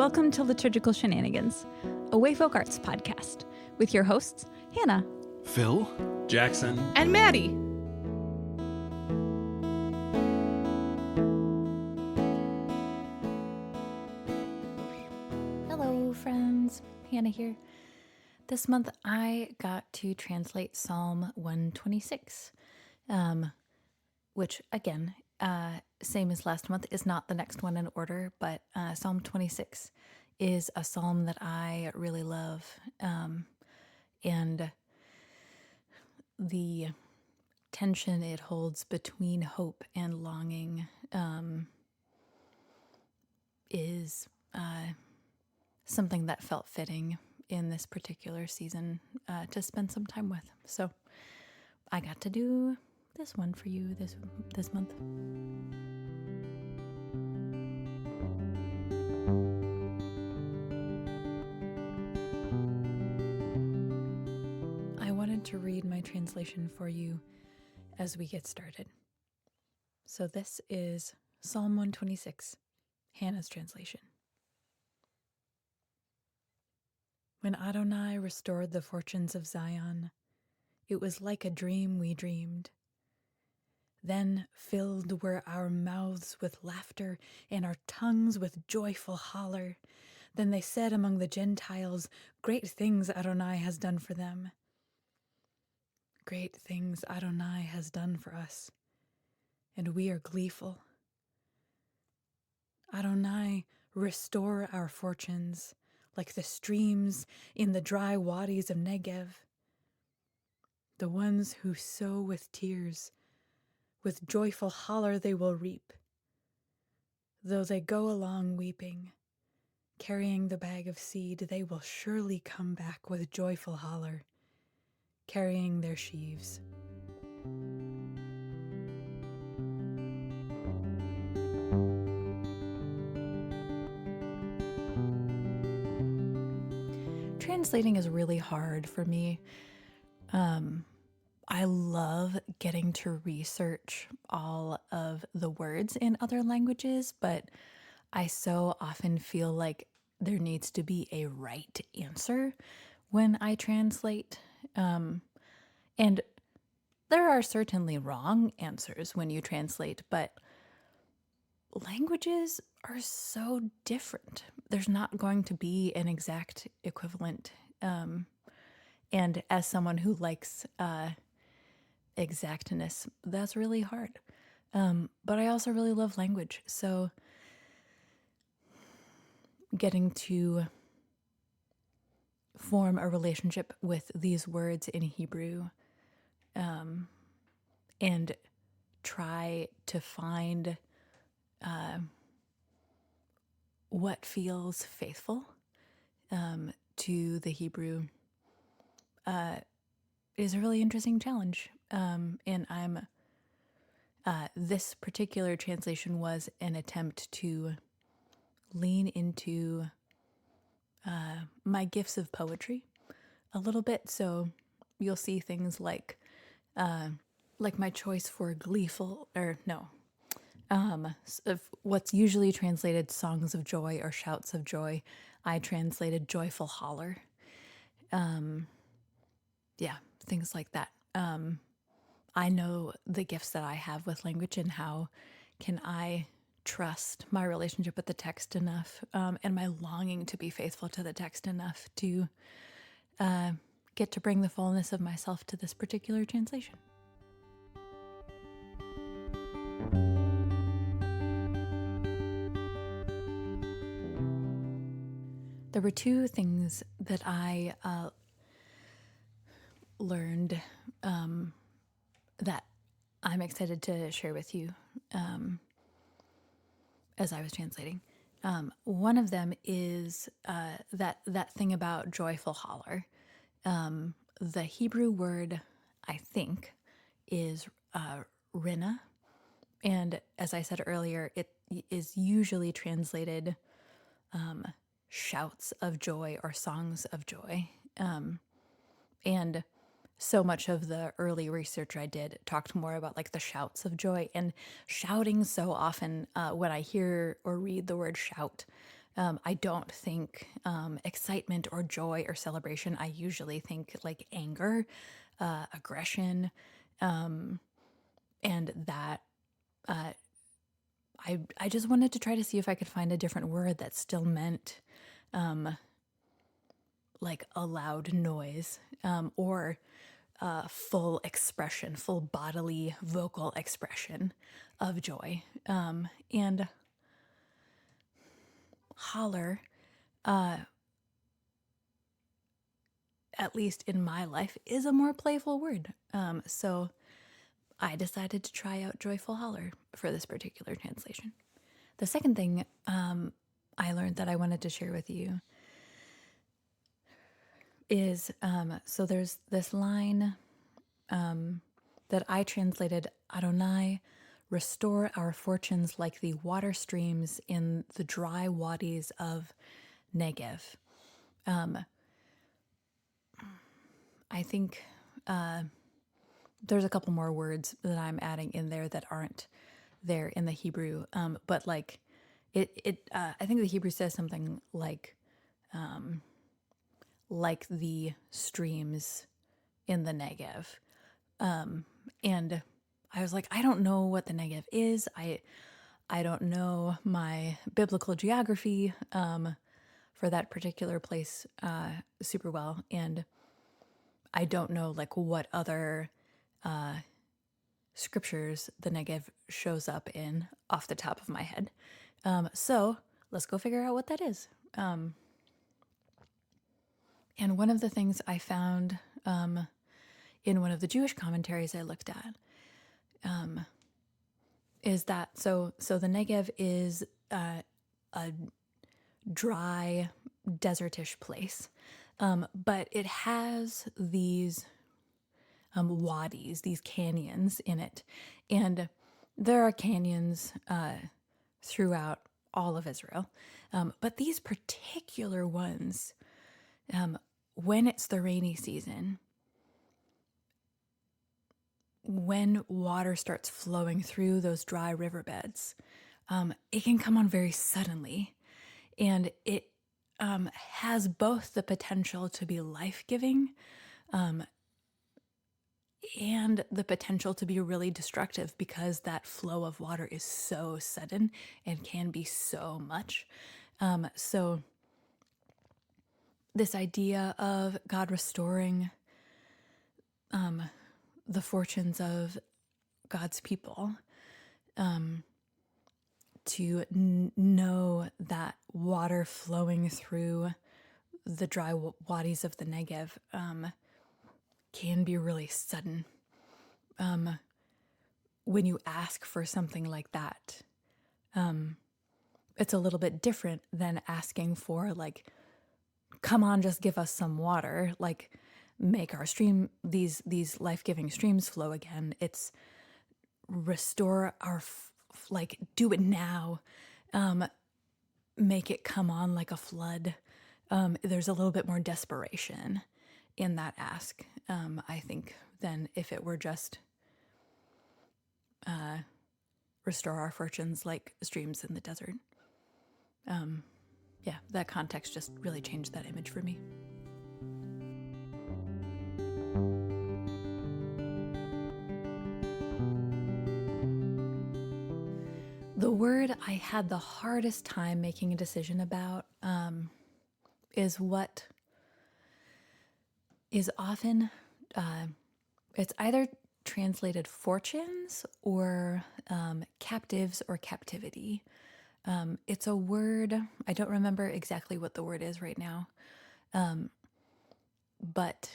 Welcome to Liturgical Shenanigans, a Wayfolk Arts podcast, with your hosts, Hannah, Phil, Jackson, and Maddie. Hello, friends. Hannah here. This month I got to translate Psalm 126, which, again, same as last month, is not the next one in order, but Psalm 26 is a psalm that I really love, and the tension it holds between hope and longing is something that felt fitting in this particular season to spend some time with. So I got to do this one for you this month. I wanted to read my translation for you as we get started. So this is Psalm 126, Hannah's translation. When Adonai restored the fortunes of Zion, it was like a dream we dreamed. Then filled were our mouths with laughter and our tongues with joyful holler. Then they said among the Gentiles, great things Adonai has done for them. Great things Adonai has done for us, and we are gleeful. Adonai, restore our fortunes, like the streams in the dry wadis of Negev. The ones who sow with tears, with joyful holler they will reap. Though they go along weeping, carrying the bag of seed, they will surely come back with joyful holler, carrying their sheaves. Translating is really hard for me. I love getting to research all of the words in other languages, but I so often feel like there needs to be a right answer when I translate. And there are certainly wrong answers when you translate, but languages are so different. There's not going to be an exact equivalent. And as someone who likes exactness, that's really hard. But I also really love language. So getting to form a relationship with these words in Hebrew and try to find what feels faithful to the Hebrew is a really interesting challenge. And I'm this particular translation was an attempt to lean into my gifts of poetry a little bit. So you'll see things like my choice for gleeful, of what's usually translated songs of joy or shouts of joy. I translated joyful holler. Things like that. I know the gifts that I have with language and how can I trust my relationship with the text enough and my longing to be faithful to the text enough to get to bring the fullness of myself to this particular translation. There were two things that I learned that I'm excited to share with you as I was translating. One of them is that thing about joyful holler. The Hebrew word, I think, is rina, and as I said earlier, it is usually translated shouts of joy or songs of joy. And so much of the early research I did talked more about like the shouts of joy, and shouting so often when I hear or read the word shout, I don't think excitement or joy or celebration. I usually think like anger, aggression, and that I just wanted to try to see if I could find a different word that still meant like a loud noise, or full expression, full bodily vocal expression of joy. And holler, at least in my life, is a more playful word. So I decided to try out joyful holler for this particular translation. The second thing I learned that I wanted to share with you is so there's this line that I translated, Adonai, restore our fortunes like the water streams in the dry wadis of Negev. I think there's a couple more words that I'm adding in there that aren't there in the Hebrew, but like I think the Hebrew says something like the streams in the Negev. And I was like, I don't know what the Negev is. I don't know my biblical geography for that particular place super well, and I don't know like what other scriptures the Negev shows up in off the top of my head. So let's go figure out what that is. And one of the things I found in one of the Jewish commentaries I looked at is that so the Negev is a dry, desertish place, but it has these wadis, these canyons in it, and there are canyons throughout all of Israel, but these particular ones, when it's the rainy season, when water starts flowing through those dry riverbeds, it can come on very suddenly, and it has both the potential to be life-giving and the potential to be really destructive because that flow of water is so sudden and can be so much. So this idea of God restoring the fortunes of God's people, to know that water flowing through the dry wadis of the Negev can be really sudden. When you ask for something like that, it's a little bit different than asking for like, come on, just give us some water, like make our stream, these life-giving streams flow again. It's restore our, like do it now, make it come on like a flood. There's a little bit more desperation in that ask, I think, than if it were just restore our fortunes like streams in the desert. Yeah, that context just really changed that image for me. The word I had the hardest time making a decision about is what is often, it's either translated fortunes or captives or captivity. It's a word, I don't remember exactly what the word is right now, but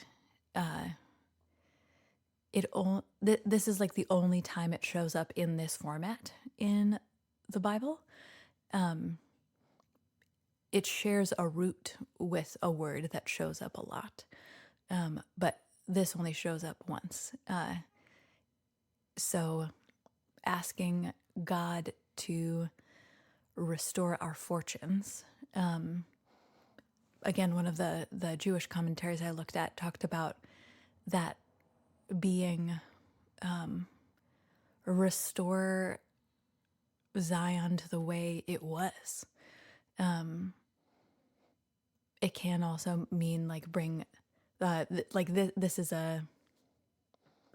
this is like the only time it shows up in this format in the Bible. It shares a root with a word that shows up a lot, but this only shows up once. So asking God to restore our fortunes. Again, one of the Jewish commentaries I looked at talked about that being restore Zion to the way it was. It can also mean like bring, this is a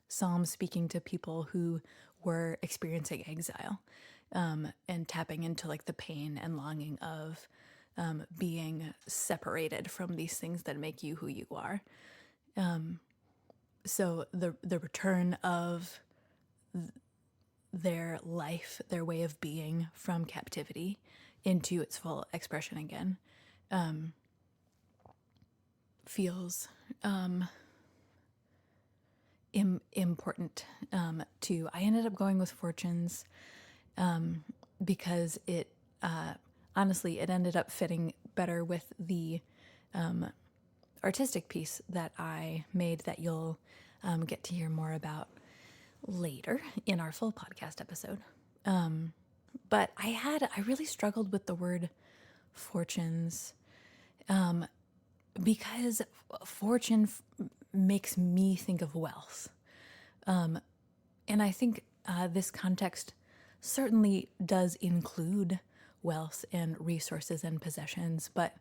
psalm speaking to people who were experiencing exile, and tapping into like the pain and longing of being separated from these things that make you who you are. So the return of their life, their way of being from captivity into its full expression again, feels important to. I ended up going with Fortunes because it honestly it ended up fitting better with the artistic piece that I made that you'll get to hear more about later in our full podcast episode. But I really struggled with the word fortunes because fortune makes me think of wealth. And I think this context certainly does include wealth and resources and possessions, but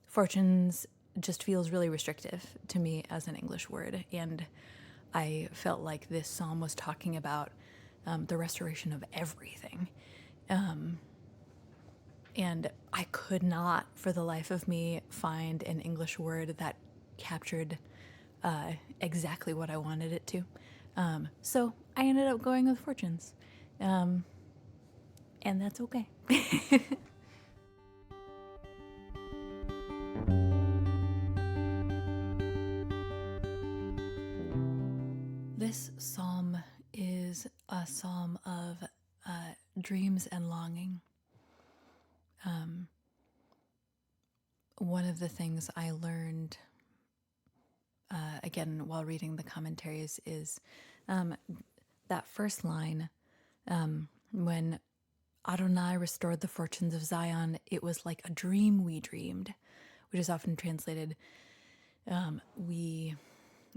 fortunes just feels really restrictive to me as an English word. And I felt like this psalm was talking about the restoration of everything. And I could not, for the life of me, find an English word that captured exactly what I wanted it to. So I ended up going with fortunes. And that's okay. This psalm is a psalm of dreams and longing. One of the things I learned, again, while reading the commentaries is that first line, when Adonai restored the fortunes of Zion, it was like a dream we dreamed, which is often translated, we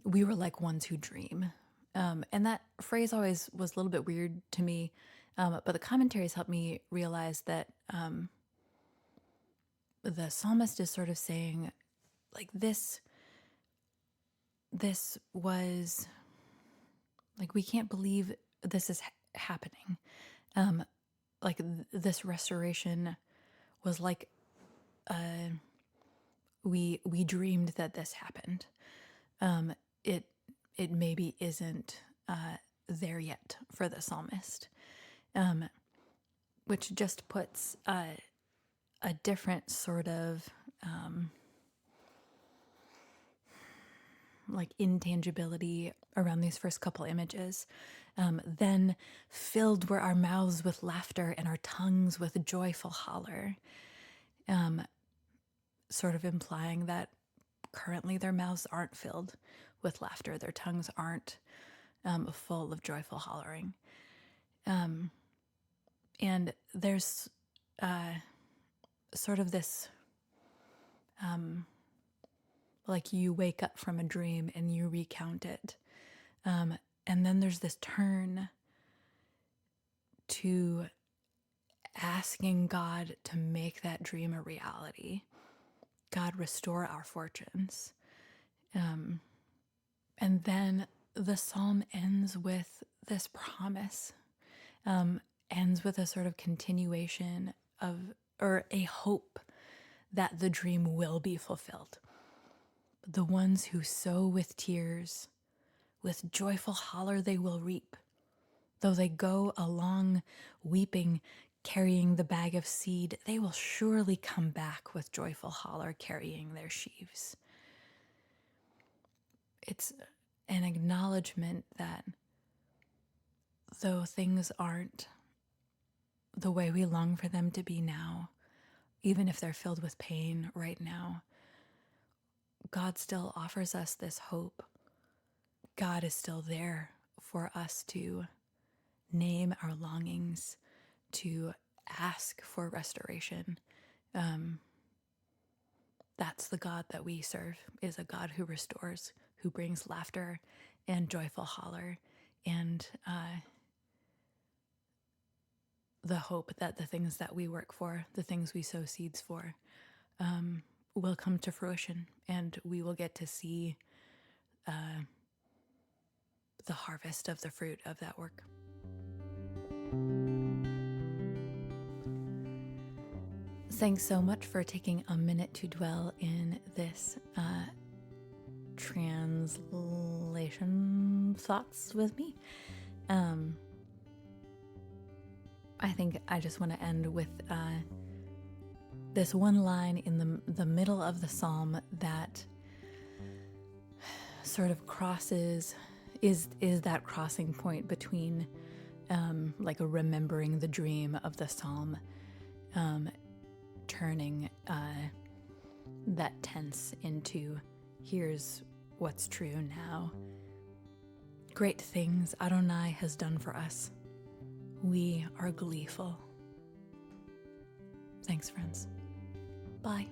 were like ones who dream. And that phrase always was a little bit weird to me, but the commentaries helped me realize that the psalmist is sort of saying, like, this was, like, we can't believe this is happening. This restoration was like, we dreamed that this happened. It maybe isn't there yet for the psalmist, which just puts a different sort of like intangibility around these first couple images. Then filled were our mouths with laughter and our tongues with joyful holler, sort of implying that currently their mouths aren't filled with laughter, their tongues aren't full of joyful hollering. And there's sort of this, like you wake up from a dream and you recount it. And then there's this turn to asking God to make that dream a reality. God, restore our fortunes. And then the psalm ends with this promise, ends with a sort of continuation of, or a hope that the dream will be fulfilled. The ones who sow with tears, with joyful holler they will reap. Though they go along weeping, carrying the bag of seed, they will surely come back with joyful holler, carrying their sheaves. It's an acknowledgement that though things aren't the way we long for them to be now, even if they're filled with pain right now, God still offers us this hope. God is still there for us to name our longings, to ask for restoration. That's the God that we serve, is a God who restores, who brings laughter and joyful holler and the hope that the things that we work for, the things we sow seeds for, will come to fruition, and we will get to see the harvest of the fruit of that work. Thanks so much for taking a minute to dwell in this translation thoughts with me. I think I just want to end with this one line in the middle of the psalm that sort of crosses, is that crossing point between like a remembering the dream of the psalm, turning that tense into here's what's true now. Great things Adonai has done for us. We are gleeful. Thanks, friends. Bye.